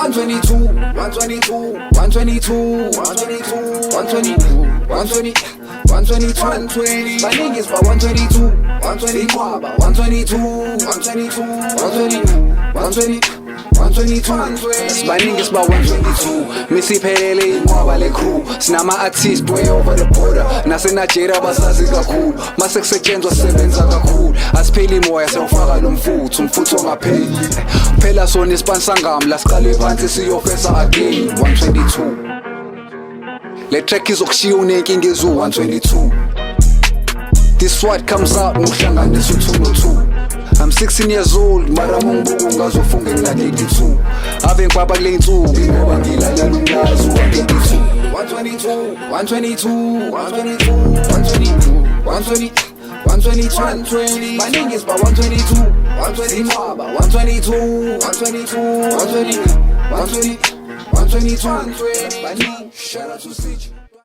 122, 122, 122, 122, 122, 120, 122, 120. My niggas by 122, 120, 122, 122, 120, 122, my niggas by 122. Misiphelele inqwaba le crew. Sinama artists way over the border. NaseNigeria basazi kakhulu. Mase kusetshenzwa sisebenza kakhulu. Asipheli moya sewufaka nomfutho, umfutho ongapheli. Phela sona isipansangam la siqale phansi siyofesa again. 122. Le track izokushiya unenkinga ezu 122. This what comes out ngokuhlanganisa u2 no2. I'm 16 years old, mara mungibuka ungazofunga ngina-82. Ave ngikwaba kule nsuku ngoba ngilalela umlazi wa-82. 122, 122, 122, 122, 120, 120, my niggas by 122, 120, 122, 122, 120, 120, 122, my niggas. Shout out to Stitch.